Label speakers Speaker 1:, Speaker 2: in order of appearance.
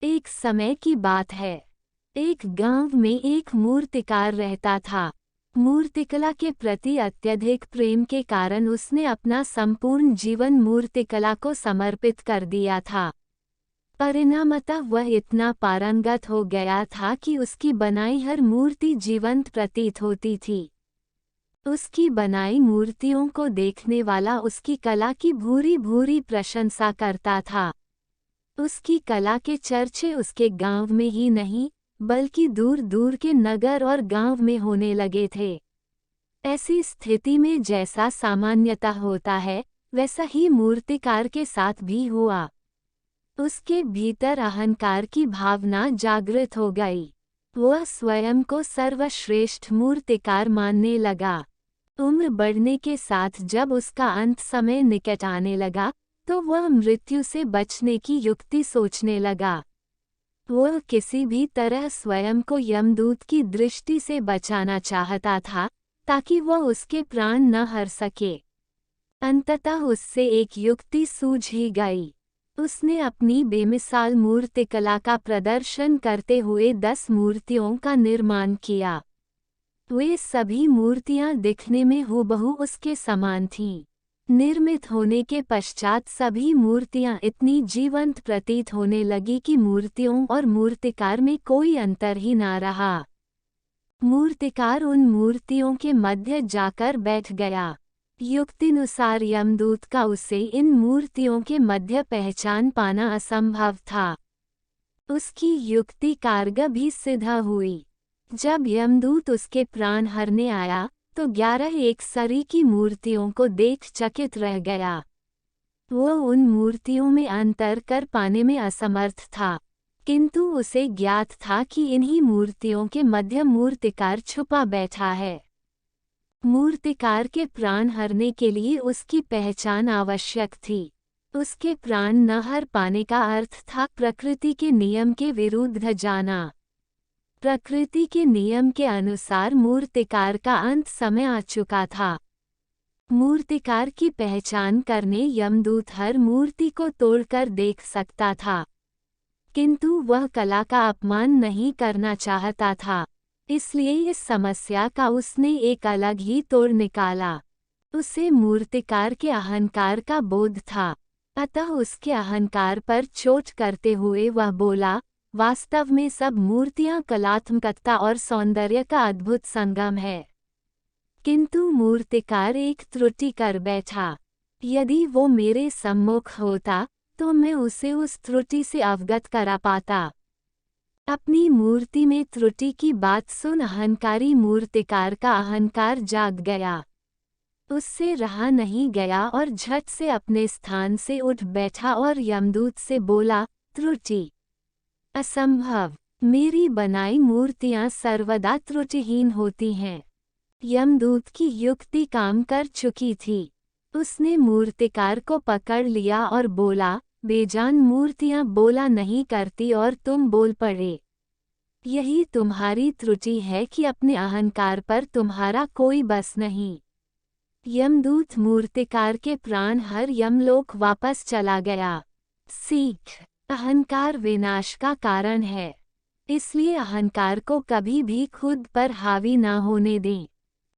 Speaker 1: एक समय की बात है। एक गांव में एक मूर्तिकार रहता था। मूर्तिकला के प्रति अत्यधिक प्रेम के कारण उसने अपना संपूर्ण जीवन मूर्तिकला को समर्पित कर दिया था। परिणामतः वह इतना पारंगत हो गया था कि उसकी बनाई हर मूर्ति जीवंत प्रतीत होती थी। उसकी बनाई मूर्तियों को देखने वाला उसकी कला की भूरी भूरी प्रशंसा करता था। उसकी कला के चर्चे उसके गांव में ही नहीं बल्कि दूर दूर के नगर और गांव में होने लगे थे। ऐसी स्थिति में जैसा सामान्यतः होता है वैसा ही मूर्तिकार के साथ भी हुआ। उसके भीतर अहंकार की भावना जागृत हो गई। वह स्वयं को सर्वश्रेष्ठ मूर्तिकार मानने लगा। उम्र बढ़ने के साथ जब उसका अंत समय निकट आने लगा तो वह मृत्यु से बचने की युक्ति सोचने लगा। वह किसी भी तरह स्वयं को यमदूत की दृष्टि से बचाना चाहता था ताकि वह उसके प्राण न हर सके। अंततः उससे एक युक्ति सूझ ही गई। उसने अपनी बेमिसाल मूर्तिकला का प्रदर्शन करते हुए 10 मूर्तियों का निर्माण किया। वे सभी मूर्तियां दिखने में हूबहू उसके समान थीं। निर्मित होने के पश्चात सभी मूर्तियां इतनी जीवंत प्रतीत होने लगी कि मूर्तियों और मूर्तिकार में कोई अंतर ही ना रहा। मूर्तिकार उन मूर्तियों के मध्य जाकर बैठ गया। युक्तिनुसार यमदूत का उसे इन मूर्तियों के मध्य पहचान पाना असंभव था। उसकी युक्ति कारगर भी सिद्ध हुई। जब यमदूत उसके प्राण हरने आया तो 11 एक सरी की मूर्तियों को देख चकित रह गया। वह उन मूर्तियों में अंतर कर पाने में असमर्थ था, किंतु उसे ज्ञात था कि इन्हीं मूर्तियों के मध्य मूर्तिकार छुपा बैठा है। मूर्तिकार के प्राण हरने के लिए उसकी पहचान आवश्यक थी। उसके प्राण न हर पाने का अर्थ था प्रकृति के नियम के विरुद्ध जाना। प्रकृति के नियम के अनुसार मूर्तिकार का अंत समय आ चुका था। मूर्तिकार की पहचान करने यमदूत हर मूर्ति को तोड़कर देख सकता था, किंतु वह कला का अपमान नहीं करना चाहता था। इसलिए इस समस्या का उसने एक अलग ही तोड़ निकाला। उसे मूर्तिकार के अहंकार का बोध था, अतः उसके अहंकार पर चोट करते हुए वह बोला, वास्तव में सब मूर्तियां कलात्मकता और सौंदर्य का अद्भुत संगम है। किंतु मूर्तिकार एक त्रुटि कर बैठा। यदि वो मेरे सम्मुख होता तो मैं उसे उस त्रुटि से अवगत करा पाता। अपनी मूर्ति में त्रुटि की बात सुन अहंकारी मूर्तिकार का अहंकार जाग गया। उससे रहा नहीं गया और झट से अपने स्थान से उठ बैठा और यमदूत से बोला, त्रुटि असंभव। मेरी बनाई मूर्तियां सर्वदा त्रुटिहीन होती हैं। यमदूत की युक्ति काम कर चुकी थी। उसने मूर्तिकार को पकड़ लिया और बोला, बेजान मूर्तियां बोला नहीं करती और तुम बोल पड़े। यही तुम्हारी त्रुटि है कि अपने अहंकार पर तुम्हारा कोई बस नहीं। यमदूत मूर्तिकार के प्राण हर यमलोक वापस चला गया। सीख: अहंकार विनाश का कारण है, इसलिए अहंकार को कभी भी खुद पर हावी ना होने दें।